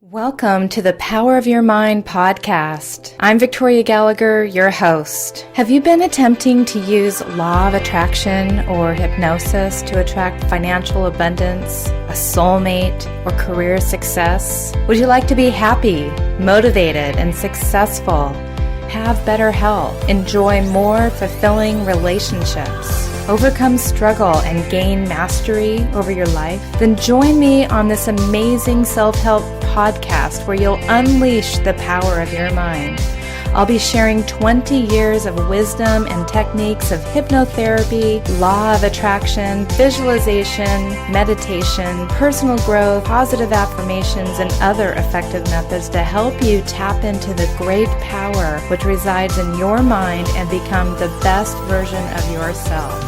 Welcome to the Power of Your Mind podcast. I'm Victoria Gallagher, your host. Have you been attempting to use law of attraction or hypnosis to attract financial abundance, a soulmate, or career success? Would you like to be happy, motivated, and successful? Have better health, enjoy more fulfilling relationships, overcome struggle, and gain mastery over your life? Then join me on this amazing self-help podcast where you'll unleash the power of your mind. I'll be sharing 20 years of wisdom and techniques of hypnotherapy, law of attraction, visualization, meditation, personal growth, positive affirmations, and other effective methods to help you tap into the great power which resides in your mind and become the best version of yourself.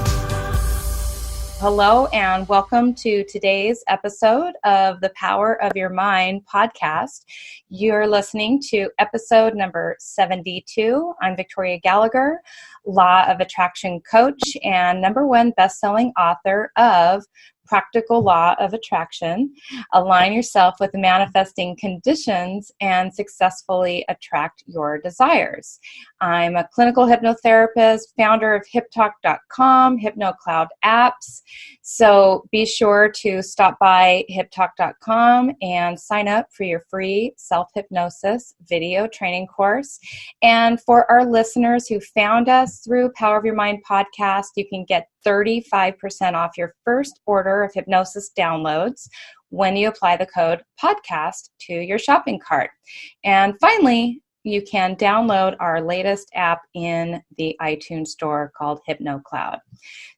Hello and welcome to today's episode of the Power of Your Mind podcast. You're listening to episode number 72. I'm Victoria Gallagher, Law of Attraction coach and #1 best-selling author of Practical Law of Attraction. Align yourself with the manifesting conditions and successfully attract your desires. I'm a clinical hypnotherapist, founder of HipTalk.com, HypnoCloud apps. So be sure to stop by HipTalk.com and sign up for your free self-hypnosis video training course. And for our listeners who found us through Power of Your Mind podcast, you can get 35% off your first order of hypnosis downloads when you apply the code podcast to your shopping cart. And finally, you can download our latest app in the iTunes store called HypnoCloud.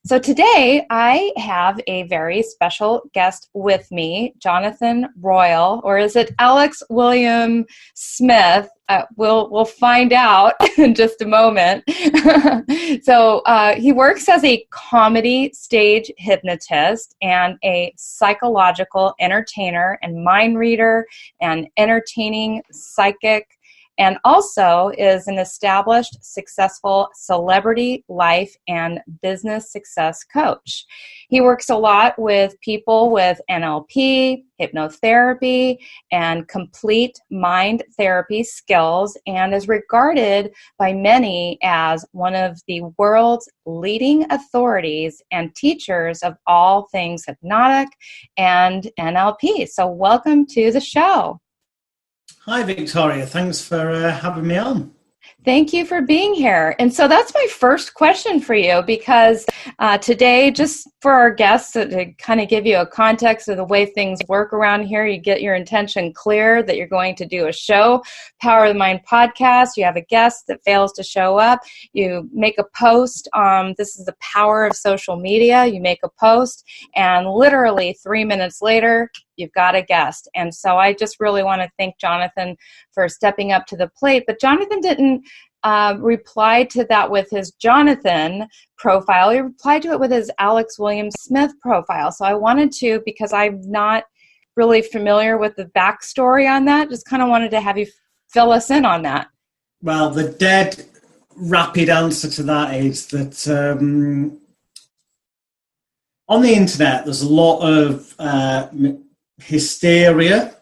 So today I have a very special guest with me, Jonathan Royle, or is it Alex William Smith? We'll find out in just a moment. So he works as a comedy stage hypnotist and a psychological entertainer and mind reader and entertaining psychic, and also is an established, successful celebrity life and business success coach. He works a lot with people with NLP, hypnotherapy, and complete mind therapy skills, and is regarded by many as one of the world's leading authorities and teachers of all things hypnotic and NLP. So welcome to the show. Hi, Victoria. Thanks for having me on. Thank you for being here. And so that's my first question for you, because today, just for our guests, to kind of give you a context of the way things work around here, you get your intention clear that you're going to do a show, Power of the Mind podcast. You have a guest that fails to show up. You make a post. This is the power of social media. You make a post, and literally 3 minutes later, you've got a guest. And so I just really want to thank Jonathan for stepping up to the plate. But Jonathan didn't reply to that with his Jonathan profile. He replied to it with his Alex William Smith profile. So I wanted to, because I'm not really familiar with the backstory on that, just kind of wanted to have you fill us in on that. Well, the dead rapid answer to that is that on the internet, there's a lot of hysteria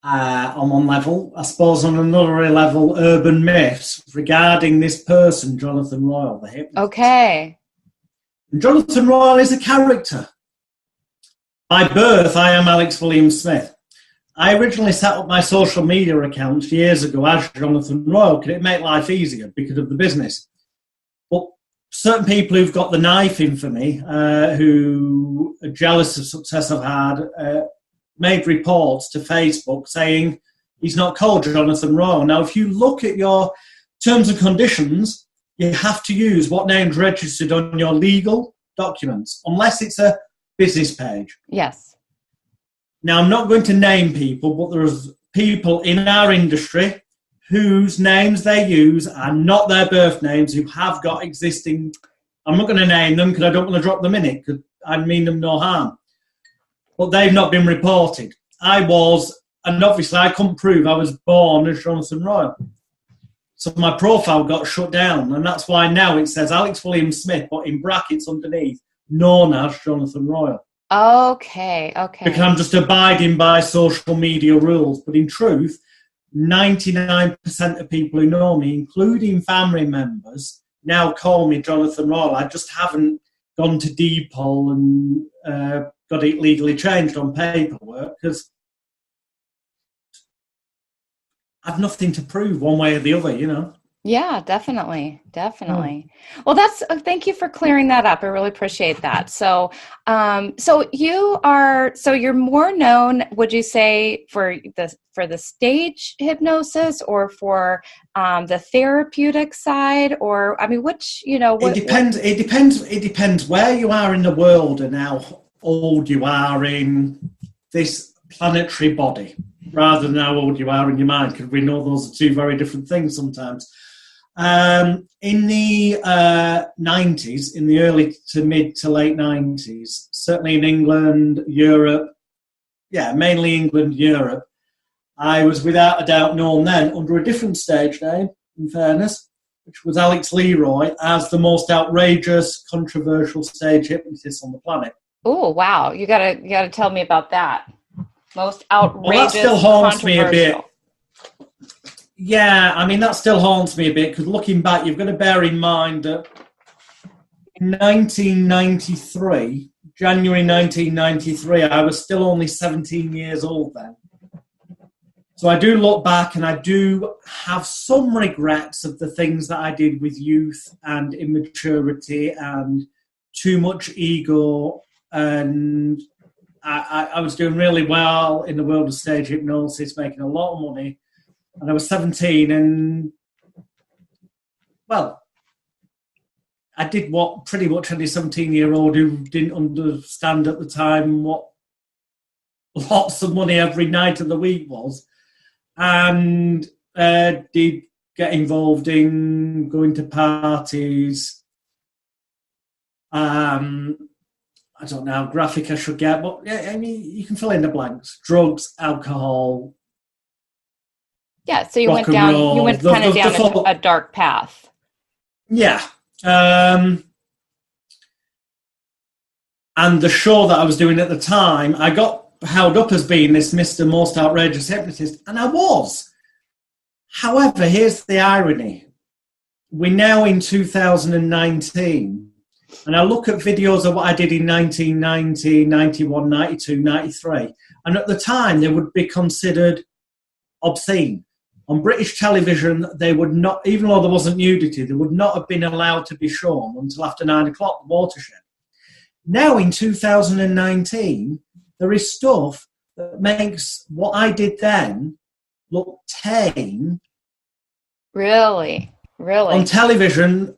on one level. I suppose on another level, urban myths regarding this person, Jonathan Royle, the hypnotist. Okay. And Jonathan Royle is a character. By birth, I am Alex William Smith. I originally set up my social media accounts years ago as Jonathan Royle because it made life easier because of the business. But certain people who've got the knife in for me, who are jealous of success I've had, made reports to Facebook saying he's not called Jonathan Royle. Now, if you look at your terms and conditions, you have to use what name's registered on your legal documents, unless it's a business page. Yes. Now, I'm not going to name people, but there's people in our industry whose names they use are not their birth names, who have got existing. I'm not going to name them because I don't want to drop them in it, because I mean them no harm. But they've not been reported. And obviously I couldn't prove I was born as Jonathan Royle. So my profile got shut down, and that's why now it says Alex William Smith, but in brackets underneath, known as Jonathan Royle. Okay. because Okay. I'm just abiding by social media rules. But in truth, 99% of people who know me, including family members, now call me Jonathan Royle. I just haven't gone to DPOL and got it legally changed on paperwork because I've nothing to prove one way or the other, you know. Yeah, definitely. Hmm. Definitely. Well, that's thank you for clearing that up. I really appreciate that. So, so you're more known, would you say, for the stage hypnosis or for the therapeutic side, or I mean, which, It what? depends. It depends. It depends where you are in the world and how old you are in this planetary body, rather than how old you are in your mind, because we know those are two very different things sometimes. In the 90s, in the early to mid to late 90s, certainly in England, Europe, yeah, mainly England, Europe, I was without a doubt known then under a different stage name, in fairness, which was Alex Leroy, as the most outrageous, controversial stage hypnotist on the planet. Oh, wow. You gotta tell me about that. Most Well, that still outrageous, haunts me a bit. controversial. Yeah, I mean, that still haunts me a bit because looking back, you've got to bear in mind that in 1993, January 1993, I was still only 17 years old then. So I do look back and I do have some regrets of the things that I did with youth and immaturity and too much ego. And I was doing really well in the world of stage hypnosis, making a lot of money. And I was 17 and, well, I did what pretty much any 17-year-old who didn't understand at the time what lots of money every night of the week was. And did get involved in going to parties. I don't know how graphic I should get, but yeah, I mean, you can fill in the blanks. Drugs, alcohol, Yeah, so rock and you roll, went kind of the down a full, dark path. yeah. And the show that I was doing at the time, I got held up as being this Mr. Most Outrageous Hypnotist, and I was. However, here's the irony. We're now in 2019, and I look at videos of what I did in 1990, 91, 92, 93, and at the time they would be considered obscene. On British television, they would not, even though there wasn't nudity, they would not have been allowed to be shown until after 9 o'clock, the watershed. Now in 2019, there is stuff that makes what I did then look tame Really? on Really? television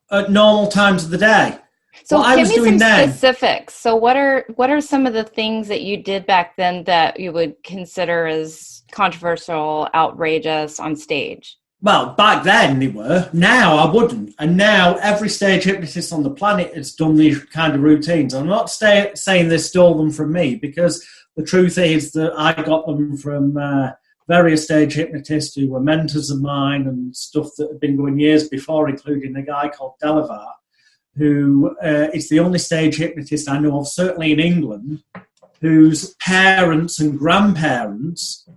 at normal times of the day. So What I give was me doing some then, specifics. So what are some of the things that you did back then that you would consider as controversial, outrageous on stage? well, back then they were. Now I wouldn't. And now every stage hypnotist on the planet has done these kind of routines. I'm not saying they stole them from me, because the truth is that I got them from various stage hypnotists who were mentors of mine and stuff that had been going years before, including a guy called Gallagher, who is the only stage hypnotist I know of, certainly in England, whose parents and grandparents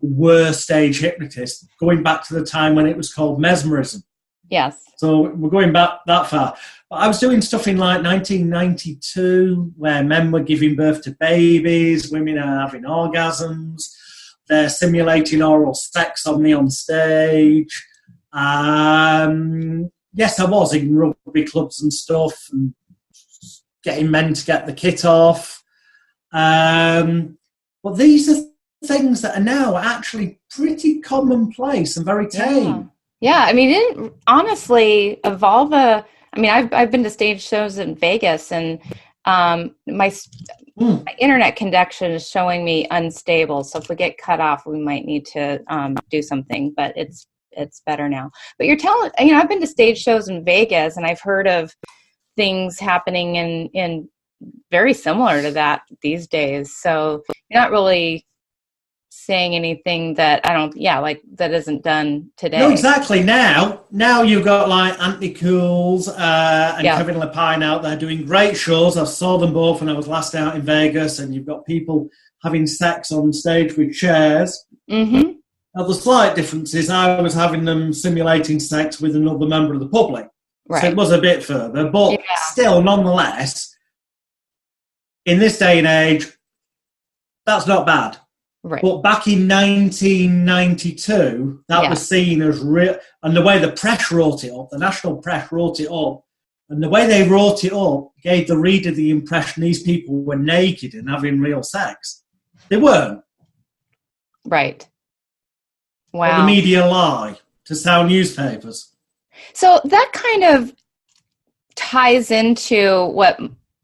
were stage hypnotists, going back to the time when it was called mesmerism. Yes. So we're going back that far. But I was doing stuff in like 1992 where men were giving birth to babies, women are having orgasms, they're simulating oral sex on me on stage. Yes, I was in rugby clubs and stuff and getting men to get the kit off. But these are things that are now actually pretty commonplace and very Yeah. tame. Yeah. I mean, it didn't honestly evolve I mean, I've been to stage shows in Vegas, and Mm. my internet connection is showing me unstable. So if we get cut off, we might need to do something, but it's better now. But you're telling, I've been to stage shows in Vegas, and I've heard of things happening in very similar to that these days. So you're not really saying anything that that isn't done today. No, exactly. Now you've got like Anthony Cools and Kevin Lapine out there doing great shows. I saw them both when I was last out in Vegas, and you've got people having sex on stage with chairs. Mm-hmm. Now, the slight difference is I was having them simulating sex with another member of the public. Right. So it was a bit further, but still, nonetheless, in this day and age, that's not bad. Right. But back in 1992, that was seen as real. And the way the press wrote it up, the national press wrote it up, and the way they wrote it up gave the reader the impression these people were naked and having real sex. They weren't. Right. Wow. But the media lie to sell newspapers. So that kind of ties into what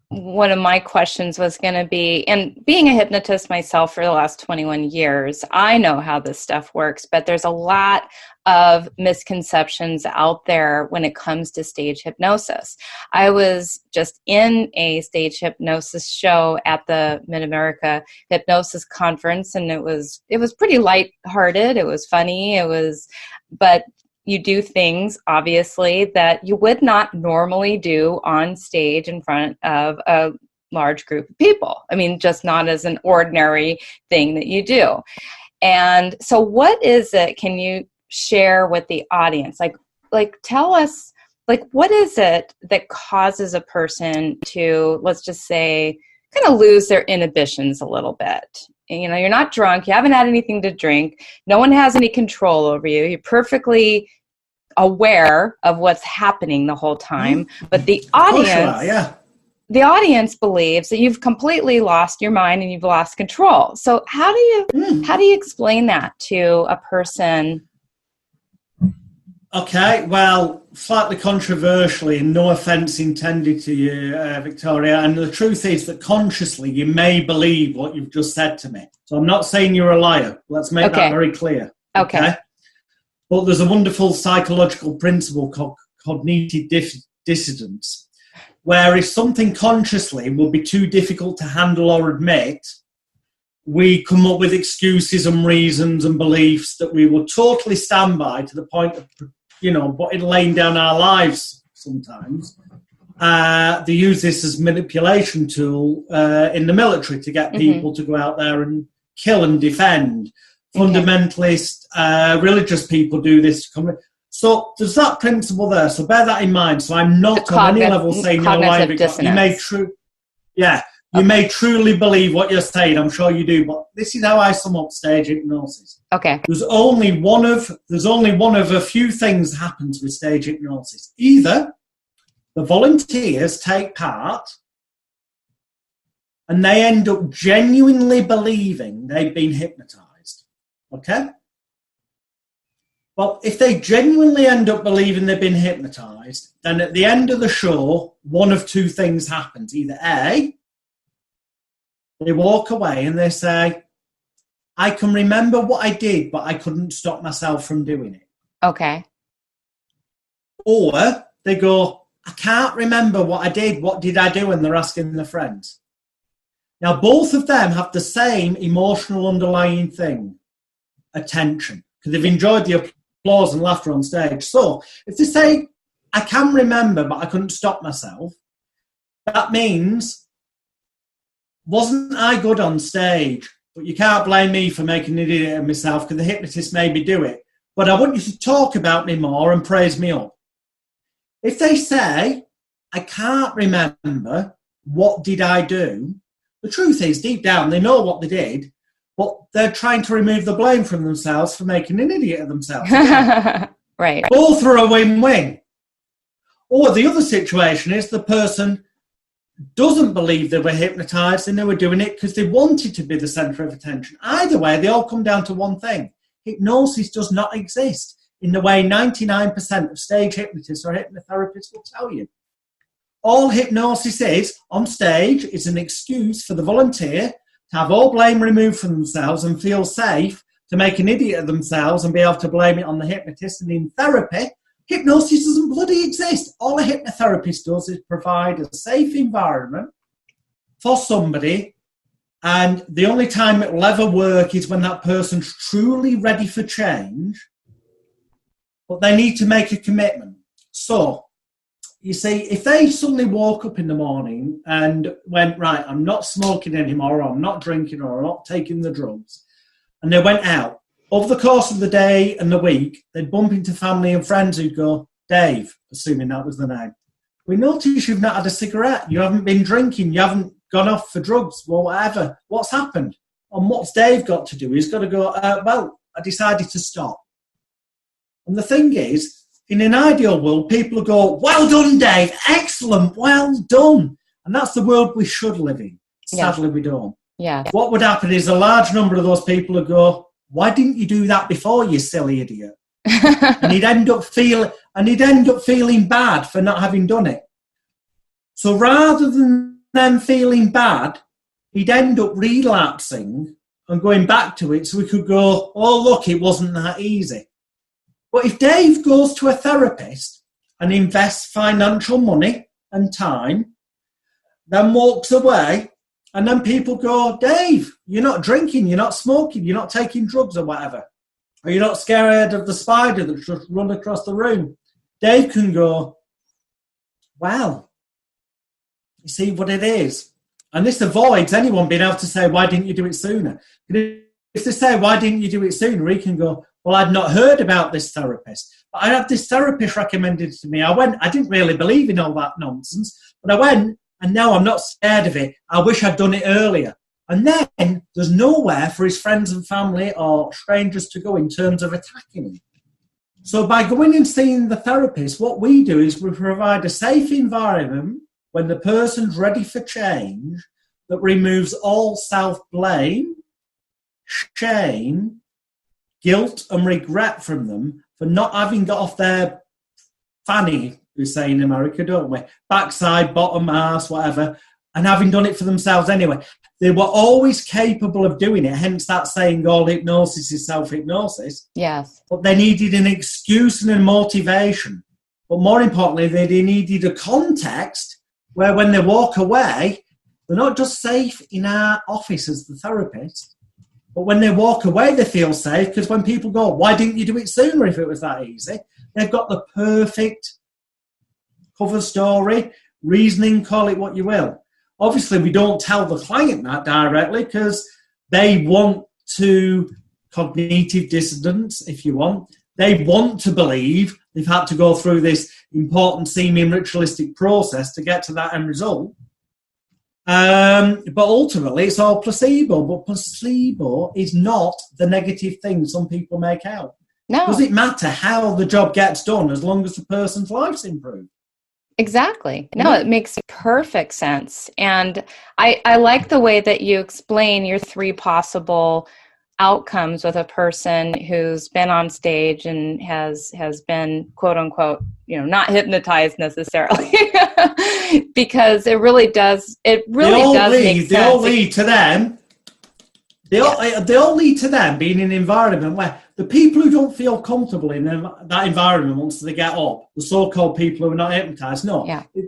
one of my questions was going to be. And being a hypnotist myself for the last 21 years, I know how this stuff works, but there's a lot of misconceptions out there when it comes to stage hypnosis. I was just in a stage hypnosis show at the Mid-America Hypnosis Conference, and it was pretty lighthearted. It was funny. But you do things, obviously, that you would not normally do on stage in front of a large group of people. I mean, just not as an ordinary thing that you do. And so what is it, can you share with the audience? Like tell us, like, what is it that causes a person to, let's just say, kind of lose their inhibitions a little bit? You know, you're not drunk, you haven't had anything to drink, no one has any control over you, you're perfectly aware of what's happening the whole time, but the audience believes that you've completely lost your mind and you've lost control. So how do you explain that to a person? Okay, well, slightly controversially, and no offence intended to you, Victoria, and the truth is that consciously you may believe what you've just said to me. So I'm not saying you're a liar. Let's make that very clear. Okay. But there's a wonderful psychological principle called cognitive dissonance, where if something consciously will be too difficult to handle or admit, we come up with excuses and reasons and beliefs that we will totally stand by to the point of, laying down our lives sometimes. They use this as a manipulation tool in the military to get people to go out there and kill and defend. Fundamentalist, religious people do this. So there's that principle there. So bear that in mind. So I'm not on any level saying you're lying. You may truly believe what you're saying. I'm sure you do. But this is how I sum up stage hypnosis. Okay. There's only one of a few things happens with stage hypnosis. Either the volunteers take part and they end up genuinely believing they've been hypnotized. Okay? Well, if they genuinely end up believing they've been hypnotized, then at the end of the show, one of two things happens. Either A, they walk away and they say, I can remember what I did, but I couldn't stop myself from doing it. Okay. Or they go, I can't remember what I did. What did I do? And they're asking their friends. Now, both of them have the same emotional underlying thing, attention, because they've enjoyed the applause and laughter on stage. So if they say, I can remember, but I couldn't stop myself, that means, wasn't I good on stage? But you can't blame me for making an idiot of myself because the hypnotist made me do it. But I want you to talk about me more and praise me up. If they say, I can't remember, what did I do? The truth is, deep down, they know what they did, but they're trying to remove the blame from themselves for making an idiot of themselves. Right. Both are a win-win. Or the other situation is the person doesn't believe they were hypnotized and they were doing it because they wanted to be the center of attention. Either way, they all come down to one thing. Hypnosis does not exist in the way 99% of stage hypnotists or hypnotherapists will tell you. All hypnosis is, on stage, is an excuse for the volunteer to have all blame removed from themselves and feel safe to make an idiot of themselves and be able to blame it on the hypnotist. And in therapy, hypnosis doesn't bloody exist. All a hypnotherapist does is provide a safe environment for somebody And the only time it will ever work is when that person's truly ready for change, but they need to make a commitment. So, you see, if they suddenly woke up in the morning and went, right, I'm not smoking anymore, or I'm not drinking, or I'm not taking the drugs, and they went out, over the course of the day and the week, they'd bump into family and friends who'd go, Dave, assuming that was the name, we notice you've not had a cigarette, you haven't been drinking, you haven't gone off for drugs, or whatever. What's happened? And what's Dave got to do? He's got to go, well, I decided to stop. And the thing is, in an ideal world, people will go, well done, Dave, excellent, well done. And that's the world we should live in. Sadly, we don't. Yeah. What would happen is a large number of those people would go, why didn't you do that before, you silly idiot? and he'd end up feeling bad for not having done it. So rather than them feeling bad, he'd end up relapsing and going back to it so we could go, oh, look, it wasn't that easy. But if Dave goes to a therapist and invests financial money and time, then walks away, and then people go, Dave, you're not drinking, you're not smoking, you're not taking drugs or whatever, or you're not scared of the spider that's just run across the room. Dave can go, well, you see what it is. And this avoids anyone being able to say, why didn't you do it sooner? If they say, why didn't you do it sooner? He can go, well, I'd not heard about this therapist. But I had this therapist recommended to me. I didn't really believe in all that nonsense, but I went, and now I'm not scared of it. I wish I'd done it earlier. And then there's nowhere for his friends and family or strangers to go in terms of attacking him. So by going and seeing the therapist, what we do is we provide a safe environment when the person's ready for change that removes all self-blame, shame, guilt and regret from them for not having got off their fanny, we say in America, don't we? Backside, bottom, arse, whatever, and having done it for themselves anyway. They were always capable of doing it, hence that saying, all hypnosis is self-hypnosis. Yes. But they needed an excuse and a motivation. But more importantly, they needed a context where when they walk away, they're not just safe in our office as the therapist, but when they walk away, they feel safe, because when people go, why didn't you do it sooner if it was that easy? They've got the perfect cover story, reasoning, call it what you will. Obviously, we don't tell the client that directly because they want to, cognitive dissonance, if you want, they want to believe they've had to go through this important, seeming ritualistic process to get to that end result. But ultimately, it's all placebo. But placebo is not the negative thing some people make out. No. Does it matter how the job gets done as long as the person's life's improved? Exactly. No, it makes perfect sense. And I like the way that you explain your three possible outcomes with a person who's been on stage and has been, quote unquote, not hypnotized necessarily, because it really does make sense. They all lead to them. They all lead to them being in an environment where the people who don't feel comfortable in that environment once they get up, the so-called people who are not hypnotized,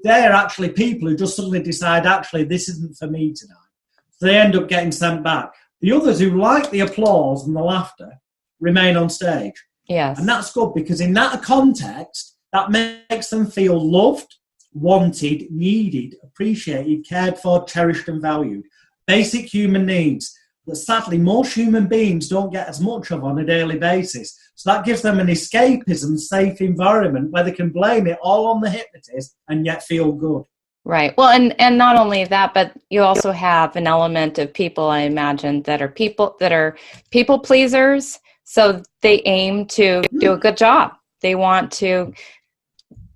they're actually people who just suddenly decide, actually, this isn't for me tonight. So they end up getting sent back. The others who like the applause and the laughter remain on stage. Yes. And that's good, because in that context, that makes them feel loved, wanted, needed, appreciated, cared for, cherished and valued. Basic human needs that sadly most human beings don't get as much of on a daily basis. So that gives them an escapism, safe environment where they can blame it all on the hypnotist and yet feel good. Right. Well, and not only that, but you also have an element of people, I imagine, that are people pleasers. So they aim to do a good job. They want to.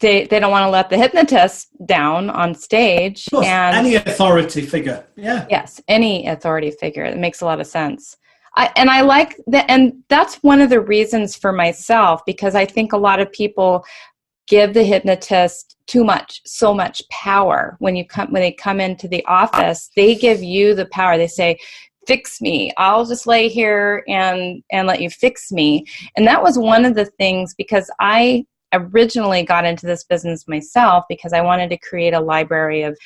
They don't want to let the hypnotist down on stage. Of course, and any authority figure. Yeah. Yes, any authority figure. It makes a lot of sense. I like that, and that's one of the reasons for myself, because I think a lot of people give the hypnotist so much power. When they come into the office, they give you the power. They say, fix me. I'll just lay here and let you fix me. And that was one of the things, because I originally got into this business myself because I wanted to create a library of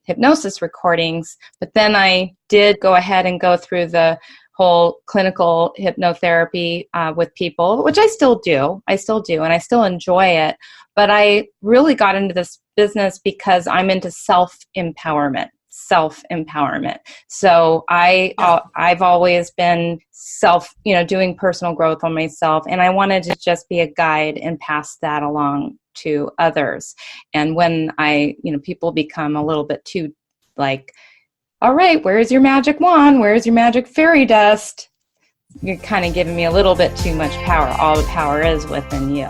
hypnosis recordings, but then I did go ahead and go through the whole clinical hypnotherapy with people, which I still do, and I still enjoy it. But I really got into this business because I'm into self-empowerment. So I've always been doing personal growth on myself, and I wanted to just be a guide and pass that along to others. And when people become a little bit too like, all right, where's your magic wand? Where's your magic fairy dust? You're kind of giving me a little bit too much power. All the power is within you.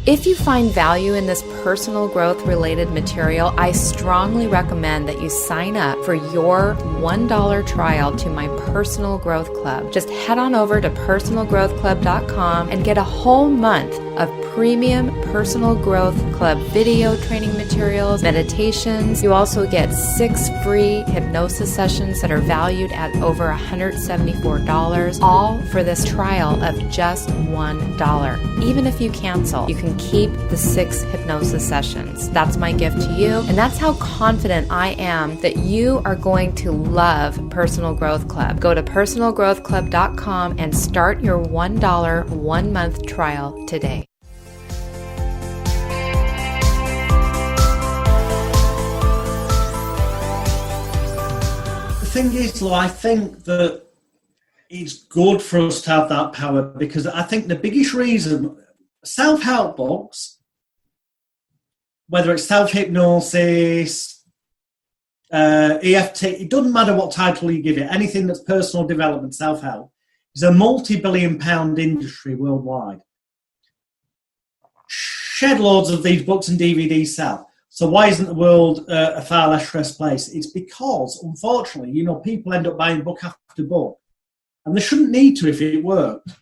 If you find value in this personal growth related material, I strongly recommend that you sign up for your $1 trial to my Personal Growth Club. Just head on over to personalgrowthclub.com and get a whole month of premium Personal Growth Club video training materials, meditations. You also get 6 free hypnosis sessions that are valued at over $174, all for this trial of just $1. Even if you cancel, you can keep the 6 hypnosis sessions. That's my gift to you, and that's how confident I am that you are going to love Personal Growth Club. Go to personalgrowthclub.com and start your $1 1-month trial today. The thing is, though, I think that it's good for us to have that power, because I think the biggest reason self-help books, whether it's self-hypnosis, EFT, it doesn't matter what title you give it, anything that's personal development, self-help, is a multi-billion-pound industry worldwide. Shed loads of these books and DVDs sell. So why isn't the world a far less stressed place? It's because, unfortunately, people end up buying book after book, and they shouldn't need to if it worked.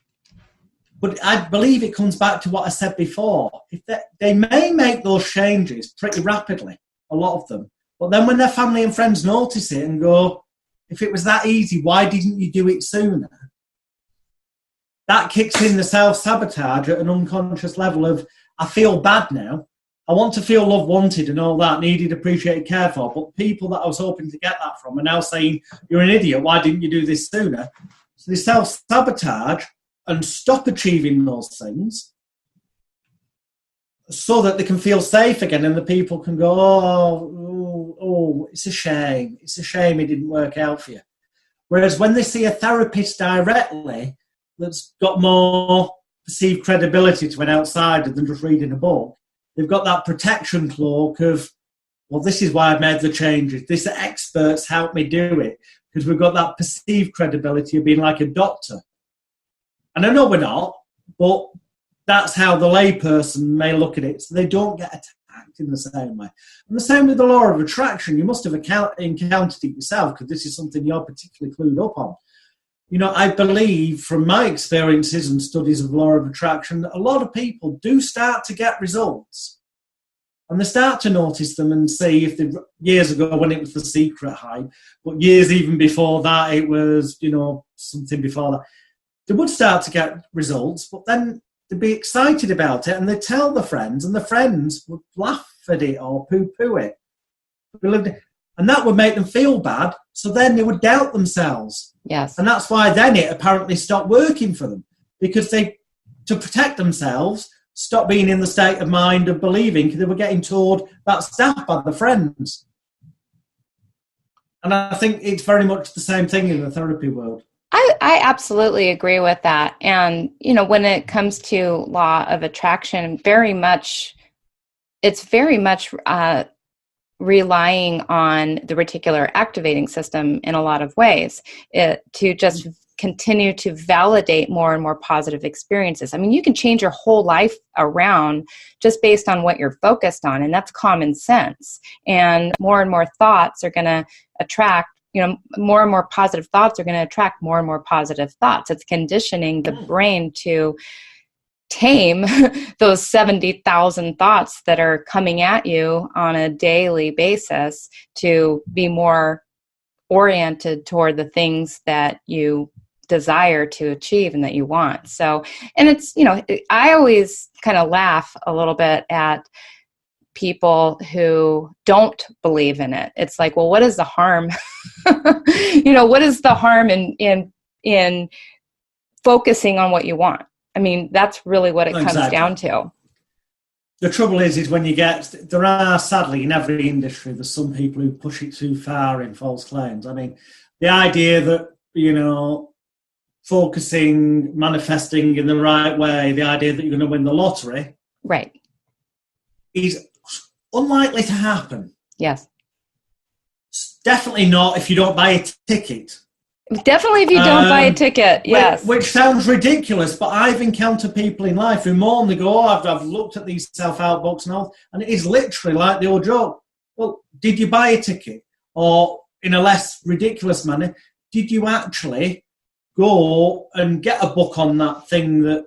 But I believe it comes back to what I said before. If they may make those changes pretty rapidly, a lot of them. But then when their family and friends notice it and go, if it was that easy, why didn't you do it sooner? That kicks in the self-sabotage at an unconscious level of, I feel bad now. I want to feel loved, wanted and all that, needed, appreciated, cared for. But people that I was hoping to get that from are now saying, you're an idiot, why didn't you do this sooner? So they self-sabotage and stop achieving those things so that they can feel safe again, and the people can go, oh, it's a shame. It's a shame it didn't work out for you. Whereas when they see a therapist directly that's got more perceived credibility to an outsider than just reading a book, they've got that protection cloak of, well, this is why I've made the changes. This experts help me do it, because we've got that perceived credibility of being like a doctor. And I know we're not, but that's how the layperson may look at it. So they don't get attacked in the same way. And the same with the law of attraction. You must have encountered it yourself, because this is something you're particularly clued up on. I believe from my experiences and studies of law of attraction, that a lot of people do start to get results. And they start to notice them and see if they, years ago when it was the secret hype, but years even before that, it was, something before that. They would start to get results, but then they'd be excited about it and they'd tell the friends, and the friends would laugh at it or poo-poo it. And that would make them feel bad, so then they would doubt themselves. Yes. And that's why then it apparently stopped working for them, because they, to protect themselves, stopped being in the state of mind of believing, because they were getting told that stuff by the friends. And I think it's very much the same thing in the therapy world. I absolutely agree with that. And, when it comes to law of attraction, it's very much relying on the reticular activating system in a lot of ways to just continue to validate more and more positive experiences. I mean, you can change your whole life around just based on what you're focused on, and that's common sense. And more thoughts are going to attract, more and more positive thoughts are going to attract more and more positive thoughts. It's conditioning the brain to tame those 70,000 thoughts that are coming at you on a daily basis to be more oriented toward the things that you desire to achieve and that you want. So, and it's, I always kind of laugh a little bit at people who don't believe in it. It's like, well, what is the harm? What is the harm in focusing on what you want? I mean, that's really what it comes down to. The trouble is when there are, sadly, in every industry, there's some people who push it too far in false claims. I mean, the idea that, focusing, manifesting in the right way, the idea that you're going to win the lottery, right, is unlikely to happen. Yes. It's definitely not if you don't buy a ticket. Definitely if you don't buy a ticket, yes. Which sounds ridiculous, but I've encountered people in life who mourn, they go, I've looked at these self-help books and all, and it is literally like the old joke. Well, did you buy a ticket? Or in a less ridiculous manner, did you actually go and get a book on that thing that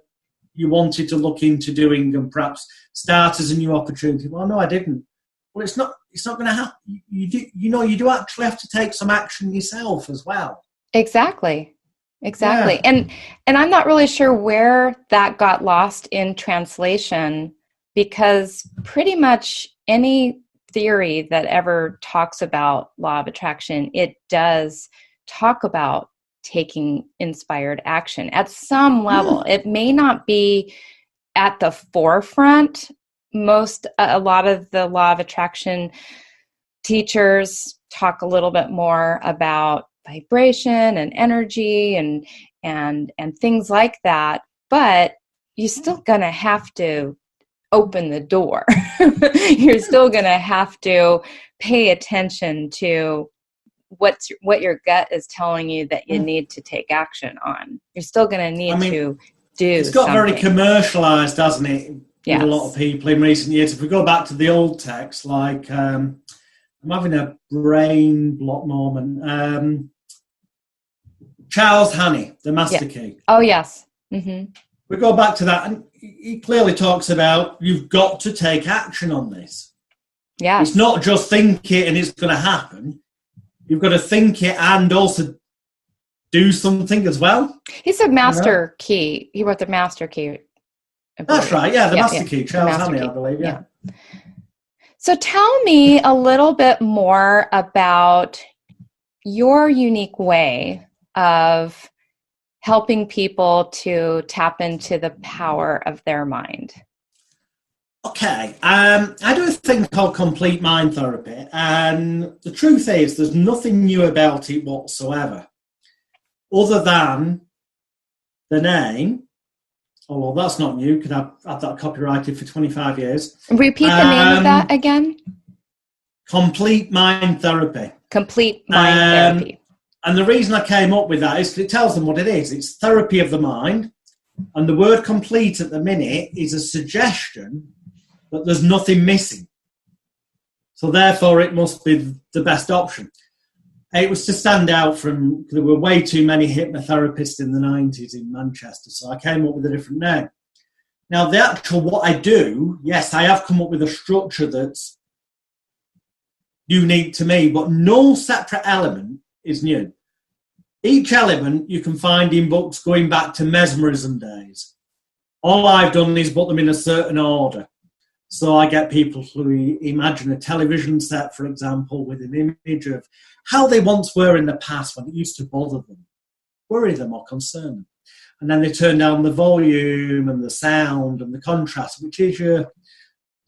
you wanted to look into doing and perhaps start as a new opportunity? Well, no, I didn't. Well, it's not going to happen. You do actually have to take some action yourself as well. Exactly. Yeah. And I'm not really sure where that got lost in translation, because pretty much any theory that ever talks about law of attraction, it does talk about taking inspired action at some level. It may not be at the forefront. A lot of the law of attraction teachers talk a little bit more about vibration and energy and things like that, but you're still going to have to open the door. You're still going to have to pay attention to what your gut is telling you that you need to take action on. You're still going to need to do it's got something. very commercialized, hasn't it, with a lot of people in recent years. If we go back to the old text, like I'm having a brain block moment. Charles Hannay, the Master Key. Oh, yes. Mm-hmm. We go back to that, and he clearly talks about you've got to take action on this. Yeah, it's not just think it and it's going to happen. You've got to think it and also do something as well. He's a master key. He wrote the Master Key. That's right. Yeah, the Master Key, Charles Hannay, I believe. Yeah. So tell me a little bit more about your unique way of helping people to tap into the power of their mind. Okay, I do a thing called complete mind therapy, and the truth is there's nothing new about it whatsoever, other than the name, although that's not new, because I've had that copyrighted for 25 years. Repeat the name of that again. Complete mind therapy. Complete mind therapy. And the reason I came up with that is because it tells them what it is. It's therapy of the mind, and the word complete at the minute is a suggestion that there's nothing missing. So therefore it must be the best option. It was to stand out from, there were way too many hypnotherapists in the 90s in Manchester, so I came up with a different name. Now the actual what I do, yes, I have come up with a structure that's unique to me, but no separate element is new. Each element you can find in books going back to mesmerism days. All I've done is put them in a certain order. So I get people who imagine a television set, for example, with an image of how they once were in the past when it used to bother them, worry them or concern them. And then they turn down the volume and the sound and the contrast, which is your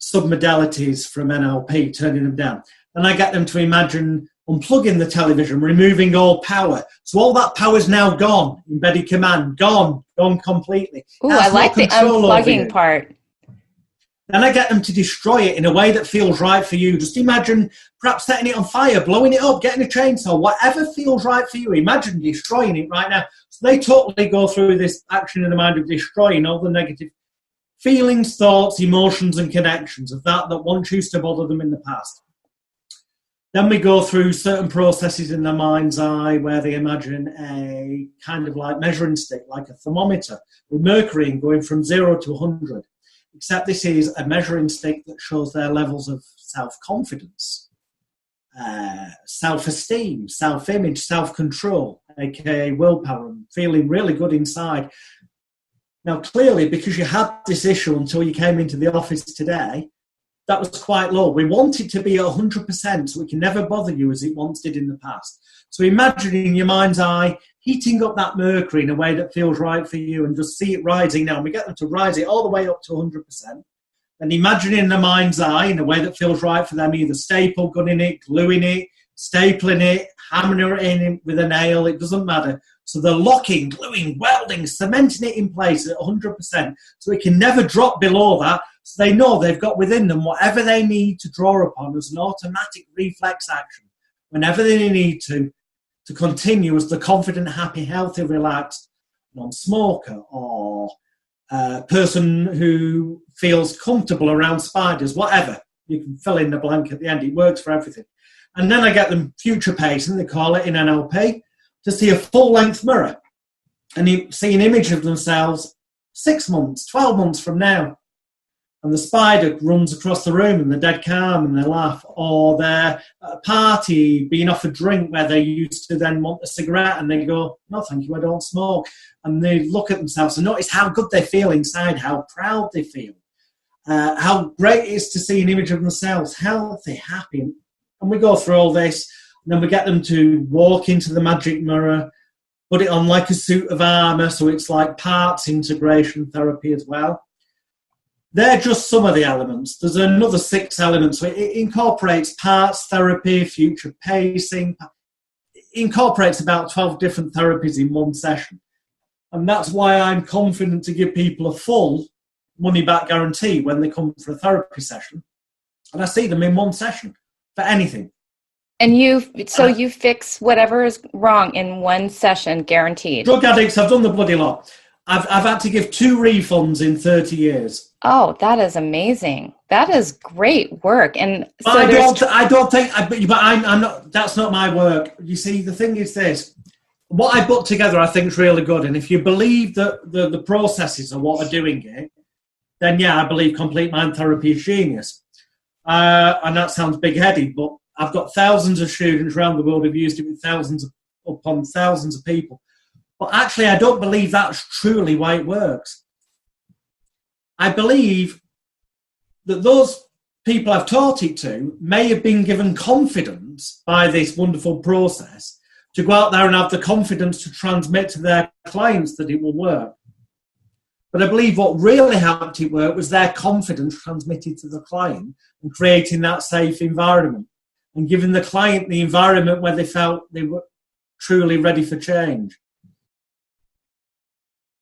submodalities from NLP, turning them down. Then I get them to imagine unplugging the television, removing all power. So all that power is now gone, embedded command, gone completely. Ooh, I like the unplugging part. Then I get them to destroy it in a way that feels right for you. Just imagine perhaps setting it on fire, blowing it up, getting a chainsaw, whatever feels right for you. Imagine destroying it right now. So they totally go through this action in the mind of destroying all the negative feelings, thoughts, emotions, and connections of that once used to bother them in the past. Then we go through certain processes in their mind's eye where they imagine a kind of like measuring stick, like a thermometer, with mercury going from 0 to 100. Except this is a measuring stick that shows their levels of self-confidence, self-esteem, self-image, self-control, aka willpower, and feeling really good inside. Now, clearly, because you had this issue until you came into the office today, that was quite low. We want it to be 100% so it can never bother you as it once did in the past. So imagine in your mind's eye, heating up that mercury in a way that feels right for you, and just see it rising now. And we get them to rise it all the way up to 100%. And imagine in the mind's eye in a way that feels right for them, either staple gunning it, gluing it, stapling it, hammering it in with a nail, it doesn't matter. So they're locking, gluing, welding, cementing it in place at 100%, so it can never drop below that, so they know they've got within them whatever they need to draw upon as an automatic reflex action, whenever they need to continue as the confident, happy, healthy, relaxed non-smoker, or person who feels comfortable around spiders, whatever. You can fill in the blank at the end. It works for everything. And then I get them future pacing, they call it in NLP, to see a full-length mirror. And you see an image of themselves 6 months, 12 months from now. And the spider runs across the room and they're dead calm and they laugh. Or they're at a party being offered a drink where they used to then want a cigarette and they go, no, thank you, I don't smoke. And they look at themselves and notice how good they feel inside, how proud they feel. How great it is to see an image of themselves, healthy, happy. And we go through all this, and then we get them to walk into the magic mirror, put it on like a suit of armour, so it's like parts integration therapy as well. They're just some of the elements. There's another 6 elements. So it incorporates parts therapy, future pacing. It incorporates about 12 different therapies in one session. And that's why I'm confident to give people a full money-back guarantee when they come for a therapy session. And I see them in one session for anything. And you fix whatever is wrong in one session, guaranteed. Drug addicts, I've done the bloody lot. I've had to give 2 refunds in 30 years. Oh, that is amazing. That is great work. And so I don't think, but I'm not, that's not my work. You see, the thing is this, what I put together I think is really good. And if you believe that the processes are what are doing it, then yeah, I believe complete mind therapy is genius. And that sounds big-headed, but I've got thousands of students around the world who've used it with thousands of people. But actually, I don't believe that's truly why it works. I believe that those people I've taught it to may have been given confidence by this wonderful process to go out there and have the confidence to transmit to their clients that it will work. But I believe what really helped it work was their confidence transmitted to the client and creating that safe environment and giving the client the environment where they felt they were truly ready for change.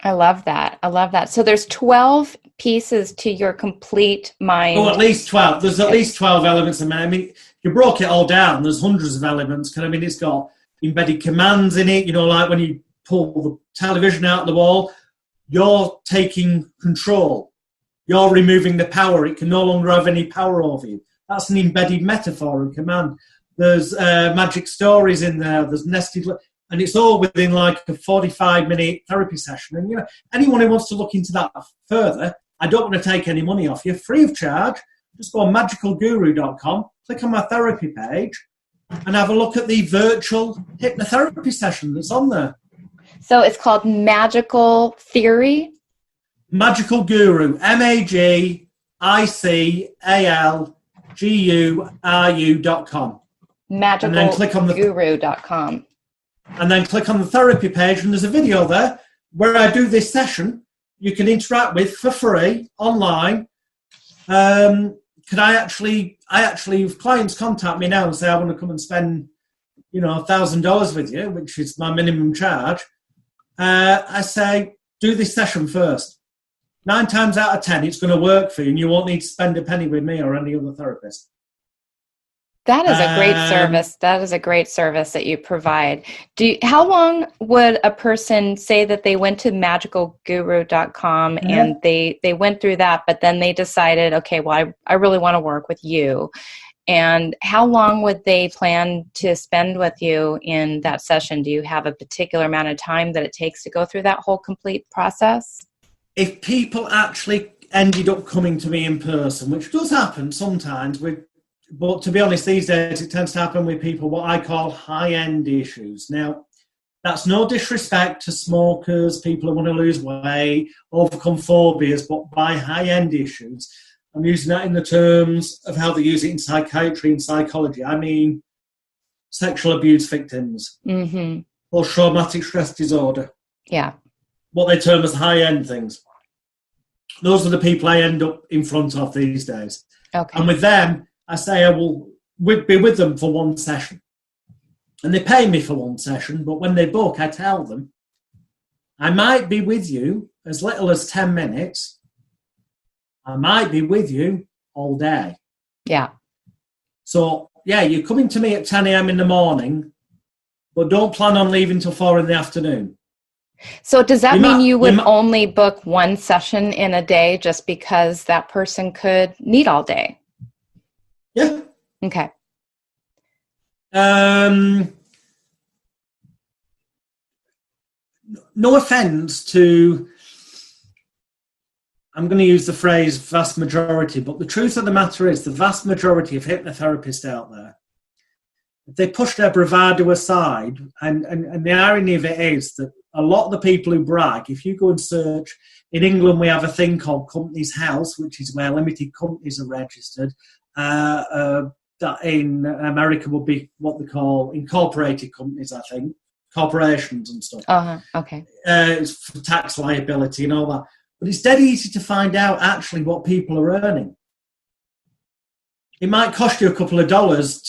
I love that. So there's 12 pieces to your complete mind. Oh, at least 12. There's at least 12 elements. I mean, you broke it all down. There's hundreds of elements. I mean, it's got embedded commands in it. You know, like when you pull the television out of the wall, you're taking control. You're removing the power. It can no longer have any power over you. That's an embedded metaphor and command. There's magic stories in there. There's nested... And it's all within like a 45-minute therapy session. And, you know, anyone who wants to look into that further, I don't want to take any money off you, free of charge. Just go on magicalguru.com, click on my therapy page, and have a look at the virtual hypnotherapy session that's on there. So it's called Magical Theory? Magical Guru, MAGICALGURU.com. Magicalguru.com. And then click on the therapy page, and there's a video there where I do this session you can interact with for free online. If clients contact me now and say, I want to come and spend, $1,000 with you, which is my minimum charge, I say, do this session first. 9 times out of 10, it's going to work for you, and you won't need to spend a penny with me or any other therapist. That is a great service. That is a great service that you provide. How long would a person say that they went to magicalguru.com and they went through that, but then they decided, okay, well, I really want to work with you. And how long would they plan to spend with you in that session? Do you have a particular amount of time that it takes to go through that whole complete process? If people actually ended up coming to me in person, which does happen sometimes but to be honest, these days it tends to happen with people what I call high-end issues. Now, That's no disrespect to smokers, people who want to lose weight, overcome phobias, but by high-end issues. I'm using that in the terms of how they use it in psychiatry and psychology. I mean, sexual abuse victims, or traumatic stress disorder. Yeah. What they term as high-end things. Those are the people I end up in front of these days. Okay. And with them, I say I will be with them for one session. And they pay me for one session, but when they book, I tell them, I might be with you as little as 10 minutes. I might be with you all day. Yeah. So, yeah, you're coming to me at 10 a.m. in the morning, but don't plan on leaving till 4 in the afternoon. So does that mean you would only book one session in a day just because that person could need all day? Yeah. Okay. No offense to, I'm going to use the phrase vast majority, but the truth of the matter is the vast majority of hypnotherapists out there, if they push their bravado aside, and the irony of it is that a lot of the people who brag, if you go and search, in England we have a thing called Companies House, which is where limited companies are registered. That in America would be what they call incorporated companies, I think, corporations and stuff. Okay. It's for tax liability and all that. But it's dead easy to find out actually what people are earning. It might cost you a couple of dollars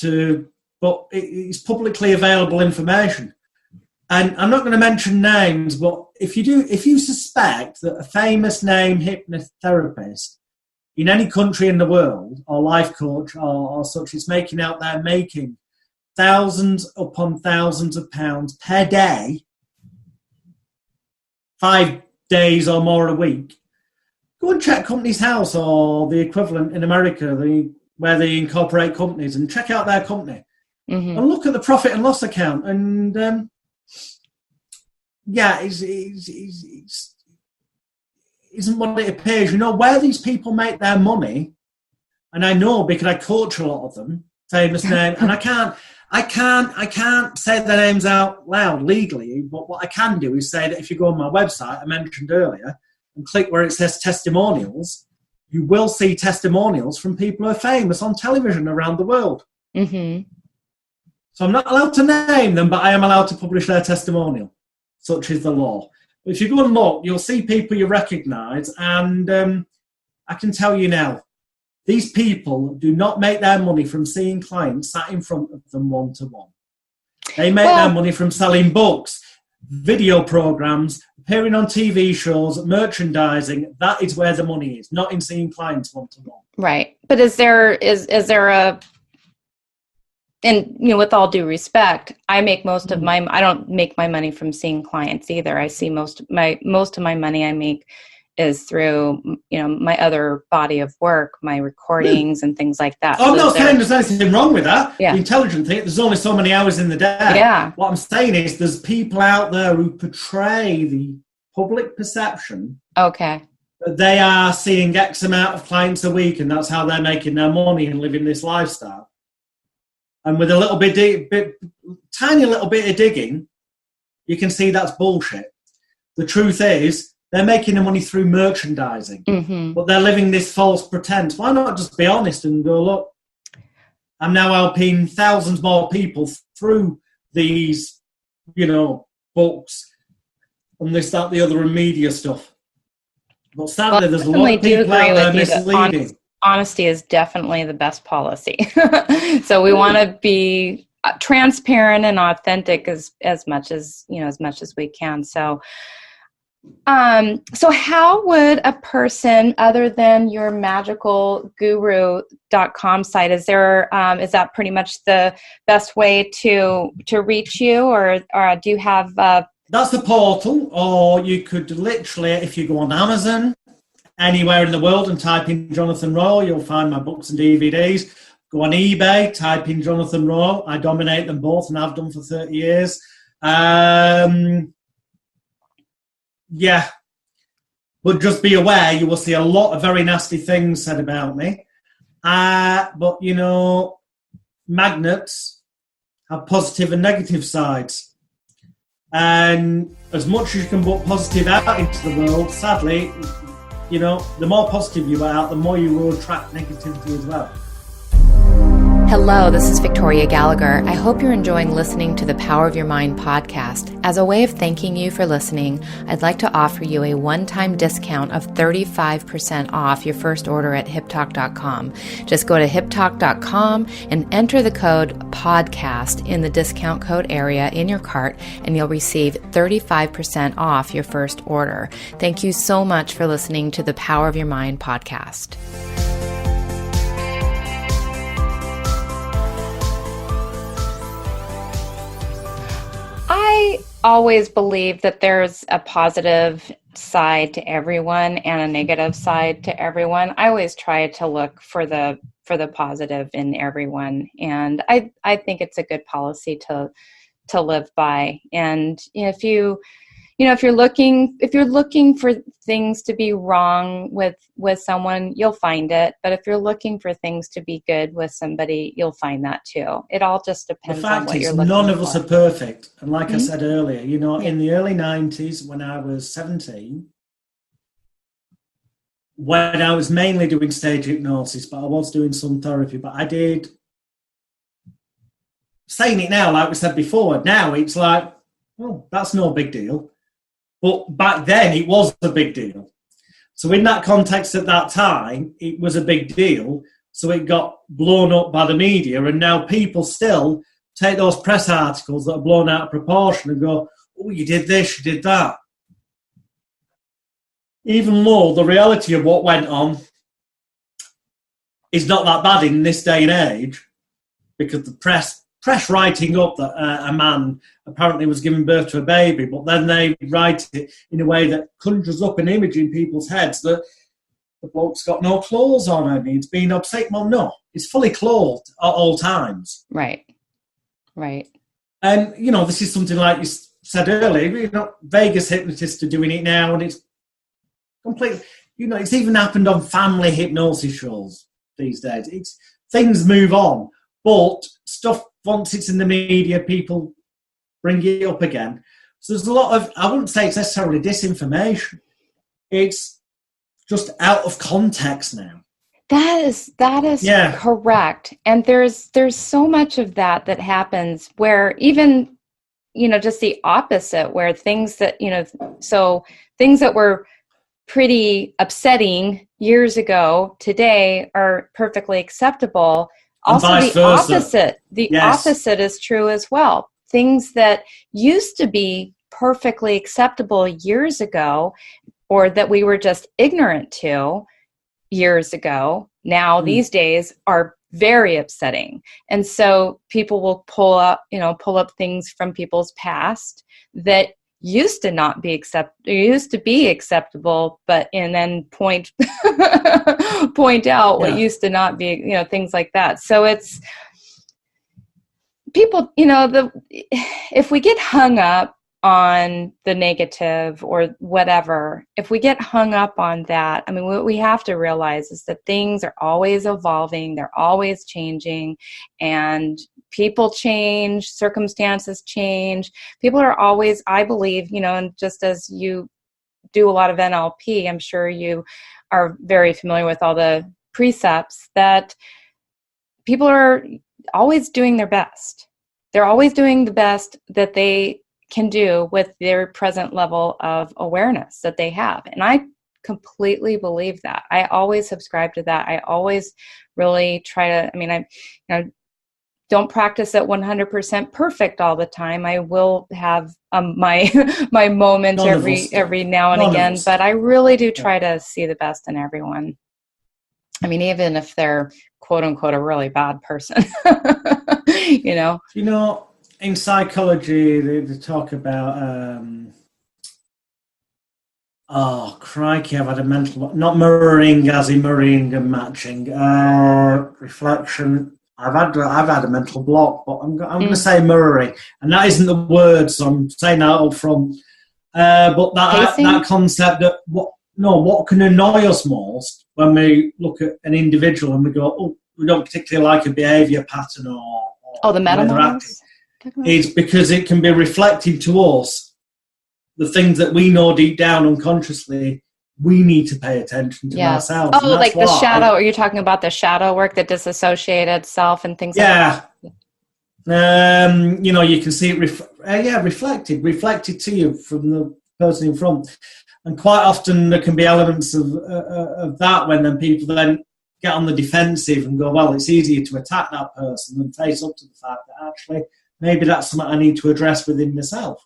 but it's publicly available information. And I'm not going to mention names, but if you suspect that a famous name hypnotherapist in any country in the world, or life coach or such, is making thousands upon thousands of pounds per day, 5 days or more a week, go and check Companies House or the equivalent in America, where they incorporate companies, and check out their company. And look at the profit and loss account. And it isn't what it appears. You know, where these people make their money, and I know because I coach a lot of them, famous name, and I can't say their names out loud legally, but what I can do is say that if you go on my website I mentioned earlier and click where it says testimonials, you will see testimonials from people who are famous on television around the world. So I'm not allowed to name them, but I am allowed to publish their testimonial. Such is the law. But if you go and look, you'll see people you recognise, and I can tell you now, these people do not make their money from seeing clients sat in front of them one-to-one. They make their money from selling books, video programs, appearing on TV shows, merchandising. That is where the money is, not in seeing clients one-to-one. Right. But is there a, and you know, with all due respect, I make most of I don't make my money from seeing clients either. I see most of my money I make is through, you know, my other body of work, my recordings and things like that. I'm not saying there's anything wrong with that. Yeah. The intelligent thing, there's only so many hours in the day. Yeah. What I'm saying is there's people out there who portray the public perception that they are seeing X amount of clients a week and that's how they're making their money and living this lifestyle. And with a little tiny little bit of digging, you can see that's bullshit. The truth is, they're making the money through merchandising, but they're living this false pretense. Why not just be honest and go, look, I'm now helping thousands more people through these, you know, books and this, that, the other, and media stuff. But sadly, there's a lot of people out there misleading. Honesty is definitely the best policy. So we want to be transparent and authentic as much as we can. So how would a person other than your magicalguru.com site, is that pretty much the best way to reach you, or do you have that's the portal, or you could literally, if you go on Amazon anywhere in the world and type in Jonathan Royle, you'll find my books and DVDs. Go on eBay, type in Jonathan Royle. I dominate them both and have done for 30 years. Yeah, but just be aware, you will see a lot of very nasty things said about me. But, you know, magnets have positive and negative sides. And as much as you can put positive out into the world, sadly, you know, the more positive you are out, the more you will attract negativity as well. Hello, this is Victoria Gallagher. I hope you're enjoying listening to the Power of Your Mind podcast. As a way of thanking you for listening, I'd like to offer you a one-time discount of 35% off your first order at hiptalk.com. Just go to hiptalk.com and enter the code PODCAST in the discount code area in your cart, and you'll receive 35% off your first order. Thank you so much for listening to the Power of Your Mind podcast. I always believe that there's a positive side to everyone and a negative side to everyone. I always try to look for the positive in everyone, and I think it's a good policy to live by. And if you're looking for things to be wrong with someone, you'll find it. But if you're looking for things to be good with somebody, you'll find that too. It all just depends on what you're looking for. None of us are perfect. And like I said earlier, in the early 90s, when I was 17, when I was mainly doing stage hypnosis, but I was doing some therapy, but I did, saying it now, like we said before, now it's like, oh, that's no big deal. But back then, it was a big deal. So in that context at that time, it was a big deal. So it got blown up by the media. And now people still take those press articles that are blown out of proportion and go, oh, you did this, you did that. Even though the reality of what went on is not that bad in this day and age, because the press writing up that a man apparently was giving birth to a baby, but then they write it in a way that conjures up an image in people's heads that the bloke's got no clothes on and he's being upset. Well, no, he's fully clothed at all times. Right. And, this is something like you said earlier, Vegas hypnotists are doing it now, and it's completely, it's even happened on family hypnosis shows these days. Things move on, but stuff, once it's in the media, people bring it up again. So there's a lot of, I wouldn't say it's necessarily disinformation. It's just out of context now. That is correct. And there's so much of that happens where even, just the opposite, where things that, so things that were pretty upsetting years ago today are perfectly acceptable. Also, the opposite is true as well. Things that used to be perfectly acceptable years ago, or that we were just ignorant to years ago, now these days are very upsetting. And so people will pull up things from people's past that used to be acceptable, and then point out what used to not be, things like that. So it's people, if we get hung up on the negative or whatever, if we get hung up on that, I mean, what we have to realize is that things are always evolving, they're always changing, and people change, circumstances change. People are always, I believe, and just as you do a lot of NLP, I'm sure you are very familiar with all the precepts, that people are always doing their best. They're always doing the best that they can do with their present level of awareness that they have. And I completely believe that. I always subscribe to that. I always really try to, I don't practice at 100% perfect all the time. I will have my moments every now and again, but I really do try to see the best in everyone. I mean, even if they're quote unquote a really bad person, in psychology, they talk about, crikey, I've had a mental, not mirroring as in mirroring and matching, reflection. I've had a mental block, but I'm going to say mirroring, and that isn't the word, so I'm saying that up front. But that concept that what can annoy us most when we look at an individual and we go, oh, we don't particularly like a behaviour pattern or the meta models. is because it can be reflected to us, the things that we know deep down unconsciously, we need to pay attention to ourselves. Oh, like the shadow, are you talking about the shadow work, the disassociated self and things like that? You can see it reflected to you from the person in front. And quite often there can be elements of that when then people then get on the defensive and go, well, it's easier to attack that person than face up to the fact that actually maybe that's something I need to address within myself.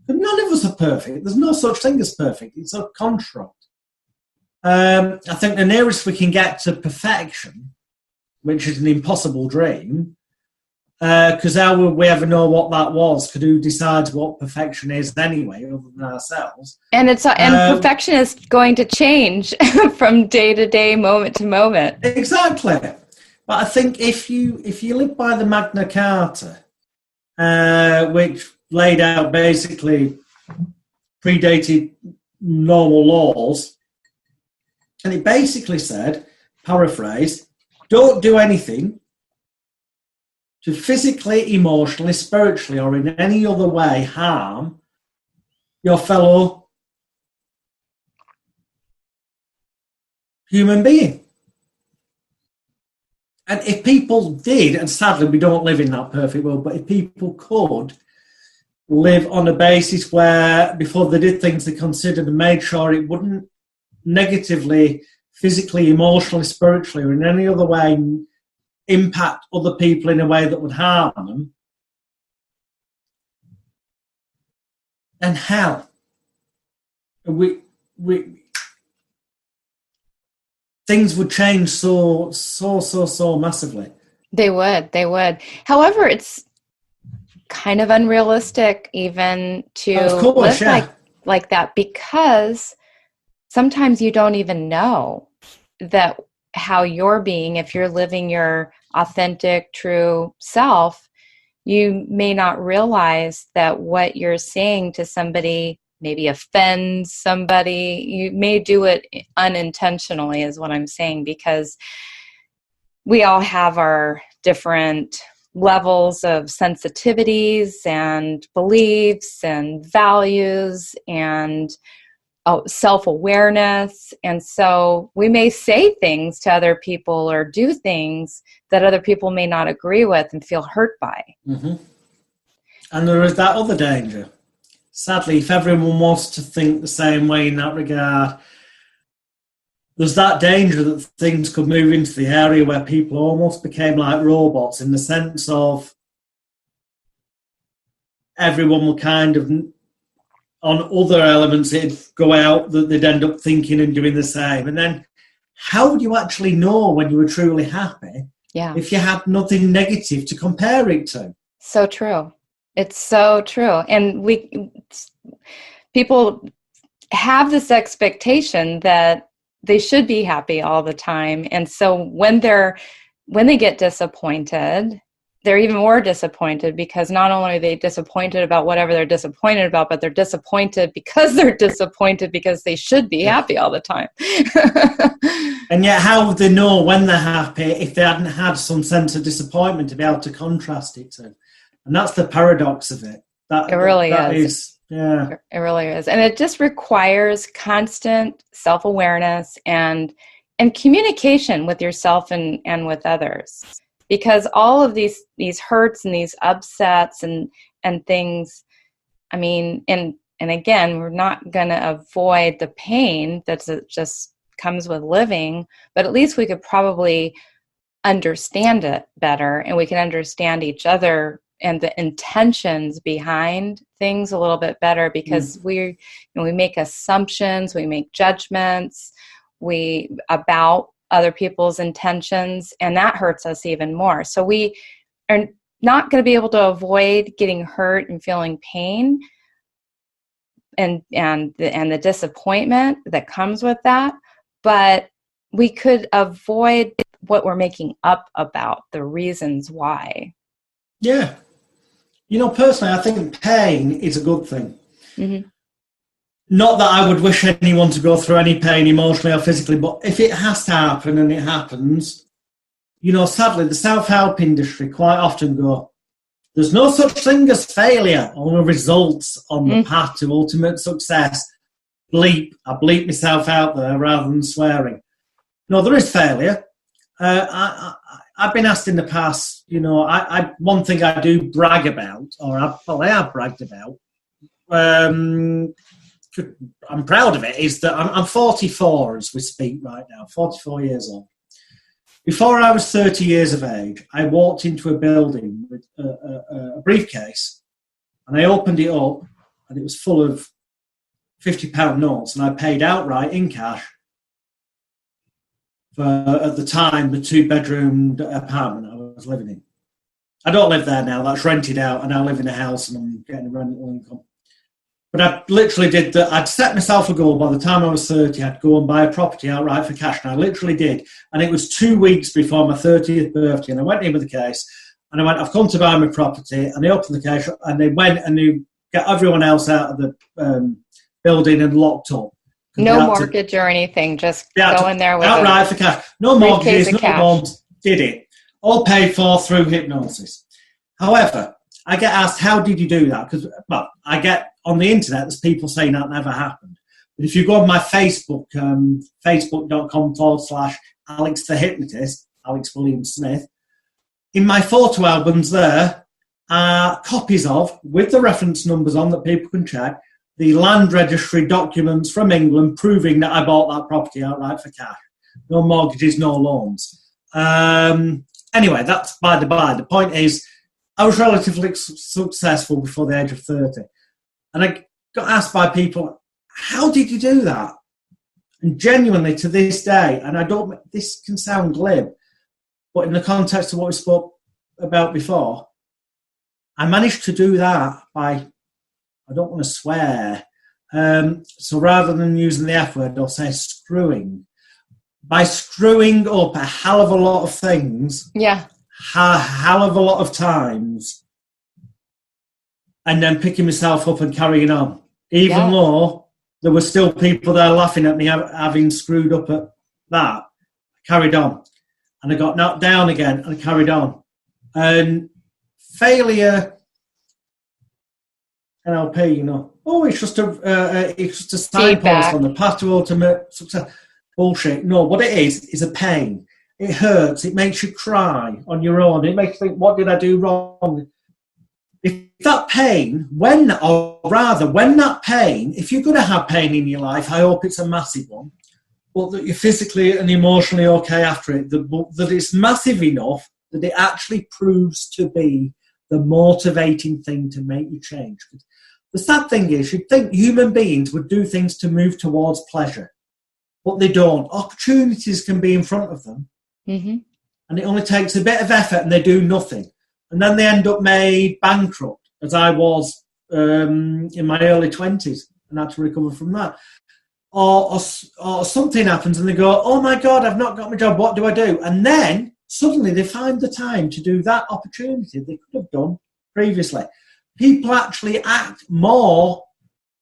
But none of us are perfect. There's no such thing as perfect. It's a construct. I think the nearest we can get to perfection, which is an impossible dream, because how would we ever know what that was? Because who decides what perfection is anyway, other than ourselves? And perfection is going to change from day to day, moment to moment. Exactly. But I think if you live by the Magna Carta, which laid out basically predated normal laws, and it basically said, paraphrase, don't do anything to physically, emotionally, spiritually, or in any other way harm your fellow human being. And if people did, and sadly we don't live in that perfect world, but if people could live on a basis where before they did things they considered and made sure it wouldn't negatively, physically, emotionally, spiritually, or in any other way impact other people in a way that would harm them, and how we things would change so massively. They would. However, it's kind of unrealistic even to live like that, because sometimes you don't even know that how you're being, if you're living your authentic, true self, you may not realize that what you're saying to somebody maybe offends somebody. You may do it unintentionally, is what I'm saying, because we all have our different levels of sensitivities and beliefs and values and self-awareness. And so we may say things to other people or do things that other people may not agree with and feel hurt by. Mm-hmm. And there is that other danger. Sadly, if everyone wants to think the same way in that regard, there's that danger that things could move into the area where people almost became like robots, in the sense of everyone will kind of, on other elements, it'd go out that they'd end up thinking and doing the same. And then how would you actually know when you were truly happy if you had nothing negative to compare it to? So true. It's so true. And people have this expectation that they should be happy all the time. And so when they get disappointed, they're even more disappointed, because not only are they disappointed about whatever they're disappointed about, but they're disappointed because they should be happy all the time. And yet how would they know when they're happy if they hadn't had some sense of disappointment to be able to contrast it to? And that's the paradox of it. It really is. Yeah. It really is. And it just requires constant self-awareness and communication with yourself and with others. Because all of these hurts and these upsets and things, I mean, and again, we're not going to avoid the pain that just comes with living, but at least we could probably understand it better, and we can understand each other and the intentions behind things a little bit better, because we make assumptions, we make judgments, about other people's intentions, and that hurts us even more. So we are not going to be able to avoid getting hurt and feeling pain and the disappointment that comes with that, but we could avoid what we're making up about the reasons why. Yeah. Personally, I think pain is a good thing. Mm-hmm. Not that I would wish anyone to go through any pain emotionally or physically, but if it has to happen and it happens, sadly, the self-help industry quite often go, There's no such thing as failure, only results on the path to ultimate success. Bleep. I bleep myself out there rather than swearing. No, there is failure. I've been asked in the past, one thing I do brag about, I have bragged about, I'm proud of it, is that I'm 44 as we speak right now, 44 years old. Before I was 30 years of age, I walked into a building with a briefcase, and I opened it up, and it was full of £50 notes, and I paid outright in cash for, at the time, the 2-bedroom apartment I was living in. I don't live there now, that's rented out, and I live in a house and I'm getting a rental income. But I literally did that. I'd set myself a goal by the time I was 30, I'd go and buy a property outright for cash, and I literally did. And it was 2 weeks before my 30th birthday, and I went in with the case, and I went, I've come to buy my property, and they opened the case, and they went and they got everyone else out of the building and locked up. No mortgage or anything, just go in there with outright for cash. No mortgages, no loans, did it. All paid for through hypnosis. However, I get asked, how did you do that? Because, I get on the internet, there's people saying that never happened. But if you go on my Facebook, facebook.com/Alex the Hypnotist, Alex William Smith, in my photo albums there are copies of, with the reference numbers on that people can check, the land registry documents from England proving that I bought that property outright for cash. No mortgages, no loans. Anyway, that's by the by. The point is, I was relatively successful before the age of 30. And I got asked by people, how did you do that? And genuinely to this day, and this can sound glib, but in the context of what we spoke about before, I managed to do that by, I don't want to swear, so rather than using the F word, I'll say screwing. By screwing up a hell of a lot of things, a hell of a lot of times, and then picking myself up and carrying on. Even though there were still people there laughing at me having screwed up at that, I carried on. And I got knocked down again, and I carried on. And failure, NLP, it's just a signpost on the path to ultimate success. Bullshit. No, what it is a pain. It hurts. It makes you cry on your own. It makes you think, what did I do wrong? If that pain, when that pain, if you're going to have pain in your life, I hope it's a massive one, but that you're physically and emotionally okay after it, that it's massive enough that it actually proves to be the motivating thing to make you change. The sad thing is, you'd think human beings would do things to move towards pleasure, but they don't. Opportunities can be in front of them, and it only takes a bit of effort, and they do nothing. And then they end up made bankrupt, as I was in my early 20s, and had to recover from that. Or something happens, and they go, oh my God, I've not got my job, what do I do? And then suddenly they find the time to do that opportunity they could have done previously. People actually act more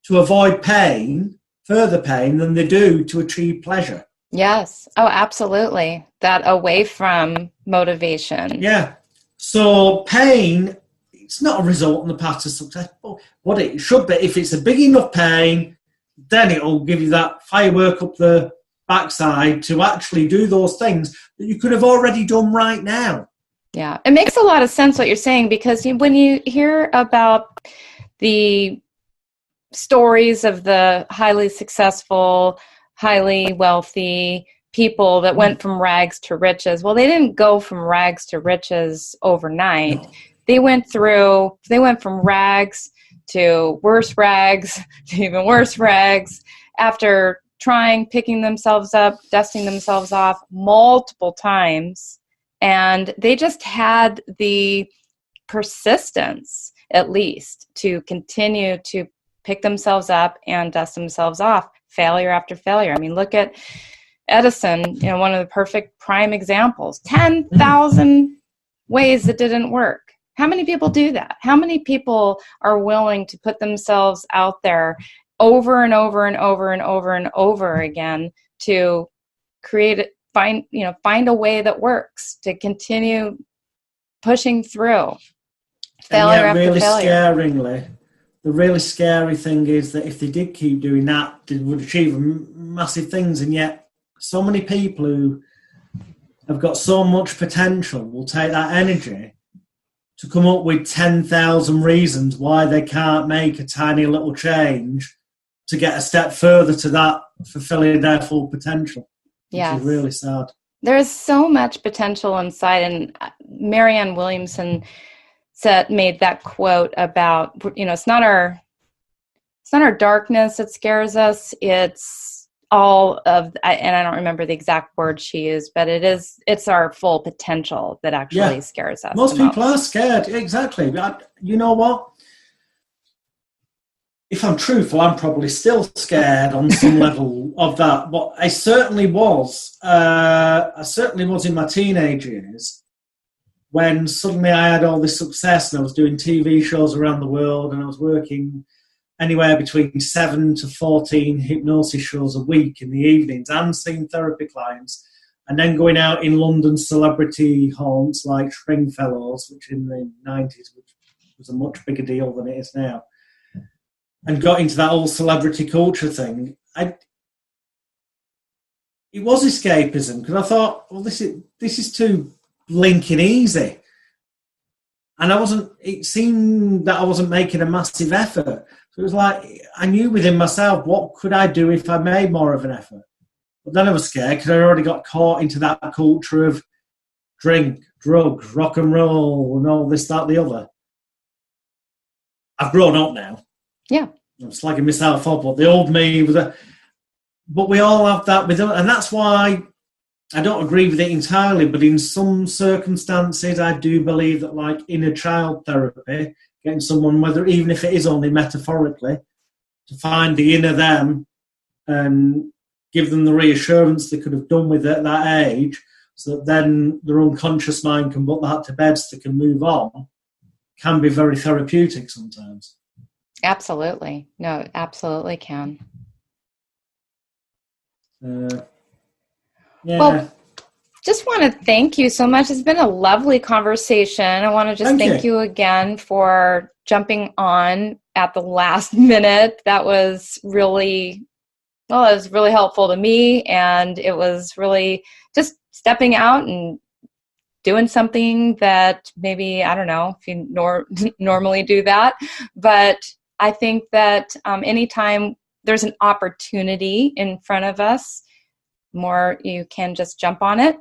to avoid pain, further pain, than they do to achieve pleasure. Yes. Oh, absolutely. That away from motivation. Yeah. So pain, it's not a result on the path to success. But what it should be, if it's a big enough pain, then it'll give you that firework up the backside to actually do those things that you could have already done right now. Yeah. It makes a lot of sense what you're saying, because when you hear about the stories of the highly successful, highly wealthy people that went from rags to riches. Well, they didn't go from rags to riches overnight. No. They went from rags to worse rags to even worse rags after picking themselves up, dusting themselves off multiple times. And they just had the persistence, at least, to continue to pick themselves up and dust themselves off, failure after failure. I mean, look at Edison, one of the perfect prime examples. 10,000 ways it didn't work. How many people do that? How many people are willing to put themselves out there over and over and over and over and over again to find a way that works, to continue pushing through? Failure yet, after really failure. scaringly, the really scary thing is that if they did keep doing that, they would achieve massive things. And yet, so many people who have got so much potential will take that energy to come up with 10,000 reasons why they can't make a tiny little change to get a step further to that fulfilling their full potential, which Yes. is really sad. There is so much potential inside, and Marianne Williamson made that quote about, it's not our darkness that scares us. It's all of, and I don't remember the exact word she used, but it's our full potential that actually scares us. Most people are scared. Exactly. You know what? If I'm truthful, I'm probably still scared on some level of that. But I certainly was. In my teenage years when suddenly I had all this success and I was doing TV shows around the world and I was working anywhere between 7 to 14 hypnosis shows a week in the evenings and seeing therapy clients, and then going out in London celebrity haunts like Stringfellows, which in the 90s was a much bigger deal than it is now, and got into that whole celebrity culture thing. It was escapism, because I thought, well, this is too blinking easy. And it seemed that I wasn't making a massive effort. So it was like, I knew within myself, what could I do if I made more of an effort? But then I was scared because I already got caught into that culture of drink, drugs, rock and roll, and all this, that, the other. I've grown up now. Yeah. I'm slagging myself off, but the old me was but we all have that with, and that's why I don't agree with it entirely, but in some circumstances, I do believe that, like inner child therapy, getting someone, whether even if it is only metaphorically, to find the inner them and give them the reassurance they could have done with it at that age, so that then their unconscious mind can put that to bed so they can move on, can be very therapeutic sometimes. Absolutely. No, it absolutely can. Well, just want to thank you so much. It's been a lovely conversation. I want to just thank you again for jumping on at the last minute. That was really, well, it was really helpful to me, and it was really just stepping out and doing something that maybe, I don't know if you normally do that, but I think that anytime there's an opportunity in front of us, more you can just jump on it.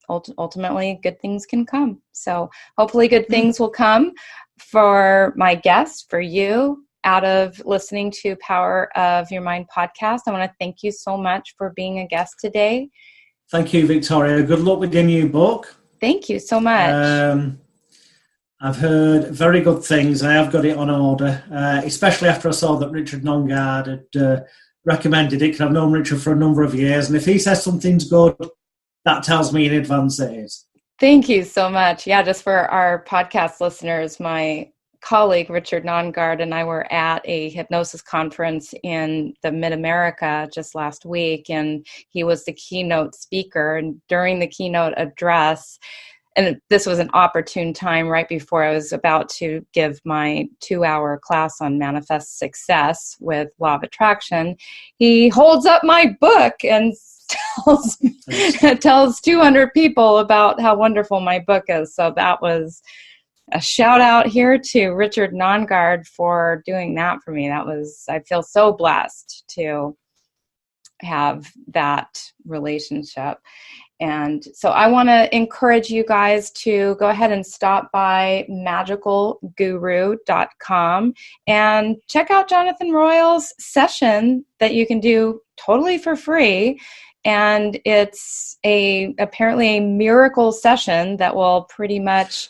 Ultimately, good things can come. So hopefully good things will come for my guests, for you, out of listening to Power of Your Mind podcast. I want to thank you so much for being a guest today. Thank you, Victoria. Good luck with your new book. Thank you so much. I've heard very good things. I have got it on order, especially after I saw that Richard Nongard had recommended it, because I've known Richard for a number of years, and if he says something's good, that tells me in advance it is. Thank you so much. Yeah, just for our podcast listeners, my colleague Richard Nongard and I were at a hypnosis conference in the Mid-America just last week, and he was the keynote speaker. And during the keynote address, and this was an opportune time right before I was about to give my 2-hour class on manifest success with Law of Attraction, he holds up my book and tells 200 people about how wonderful my book is. So that was a shout out here to Richard Nongard for doing that for me. I feel so blessed to have that relationship. And so I want to encourage you guys to go ahead and stop by magicalguru.com and check out Jonathan Royle's session that you can do totally for free. And it's apparently a miracle session that will pretty much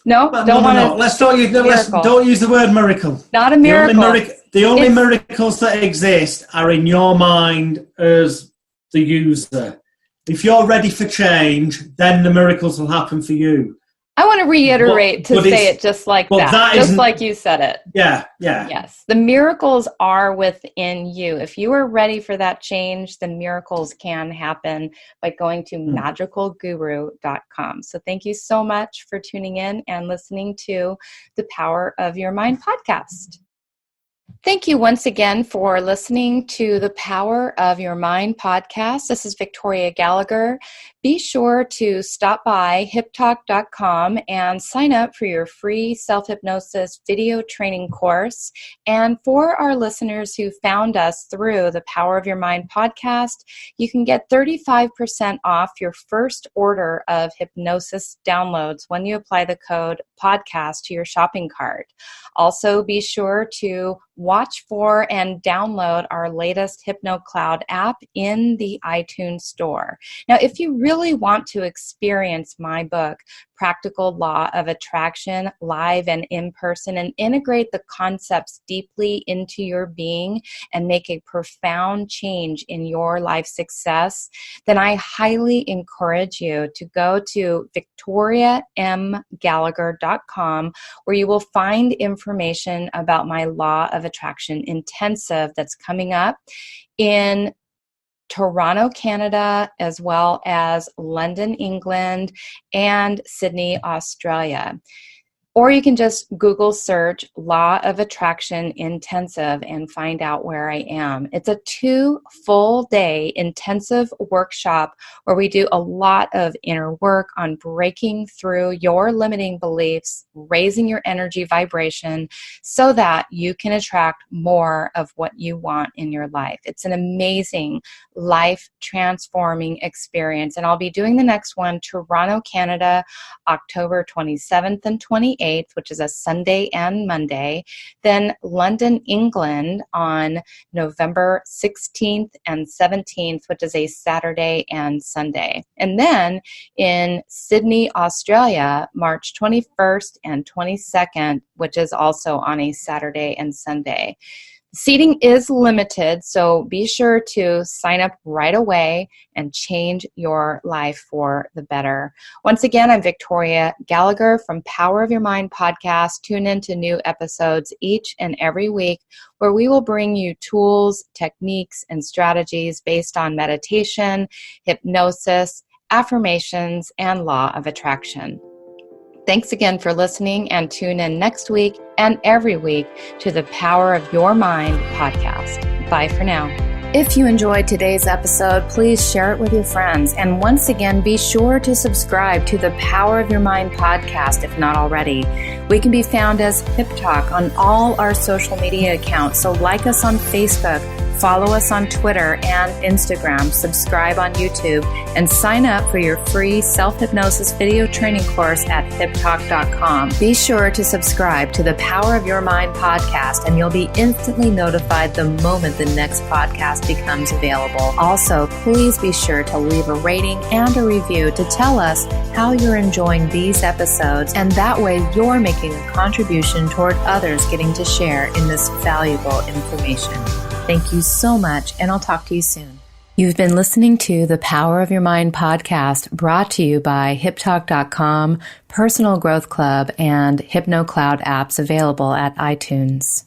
Let's don't use the word miracle. Not a miracle. The only miracles that exist are in your mind as the user. If you're ready for change, then the miracles will happen for you. I want to reiterate to say it just like that, just like you said it. Yeah. Yes. The miracles are within you. If you are ready for that change, the miracles can happen by going to magicalguru.com. So thank you so much for tuning in and listening to the Power of Your Mind podcast. Thank you once again for listening to the Power of Your Mind podcast. This is Victoria Gallagher. Be sure to stop by hiptalk.com and sign up for your free self-hypnosis video training course. And for our listeners who found us through the Power of Your Mind podcast, you can get 35% off your first order of hypnosis downloads when you apply the code podcast to your shopping cart. Also, be sure to watch for and download our latest HypnoCloud app in the iTunes store. Now, if you really want to experience my book, Practical Law of Attraction, live and in person, and integrate the concepts deeply into your being and make a profound change in your life success, then I highly encourage you to go to victoriamgallagher.com, where you will find information about my Law of Attraction intensive that's coming up in Toronto, Canada, as well as London, England, and Sydney, Australia. Or you can just Google search Law of Attraction Intensive and find out where I am. It's a 2 full-day intensive workshop where we do a lot of inner work on breaking through your limiting beliefs, raising your energy vibration so that you can attract more of what you want in your life. It's an amazing life-transforming experience. And I'll be doing the next one, Toronto, Canada, October 27th and 28th. Which is a Sunday and Monday. Then London, England on November 16th and 17th, which is a Saturday and Sunday. And then in Sydney, Australia, March 21st and 22nd, which is also on a Saturday and Sunday. Seating is limited, so be sure to sign up right away and change your life for the better. Once again, I'm Victoria Gallagher from Power of Your Mind podcast. Tune in to new episodes each and every week where we will bring you tools, techniques, and strategies based on meditation, hypnosis, affirmations, and law of attraction. Thanks again for listening, and tune in next week and every week to the Power of Your Mind podcast. Bye for now. If you enjoyed today's episode, please share it with your friends. And once again, be sure to subscribe to the Power of Your Mind podcast if not already. We can be found as Hip Talk on all our social media accounts. So like us on Facebook, follow us on Twitter and Instagram, subscribe on YouTube, and sign up for your free self-hypnosis video training course at hiptalk.com. Be sure to subscribe to the Power of Your Mind podcast, and you'll be instantly notified the moment the next podcast becomes available. Also, please be sure to leave a rating and a review to tell us how you're enjoying these episodes, and that way you're making a contribution toward others getting to share in this valuable information. Thank you so much, and I'll talk to you soon. You've been listening to the Power of Your Mind podcast, brought to you by hiptalk.com, Personal Growth Club, and HypnoCloud apps available at iTunes.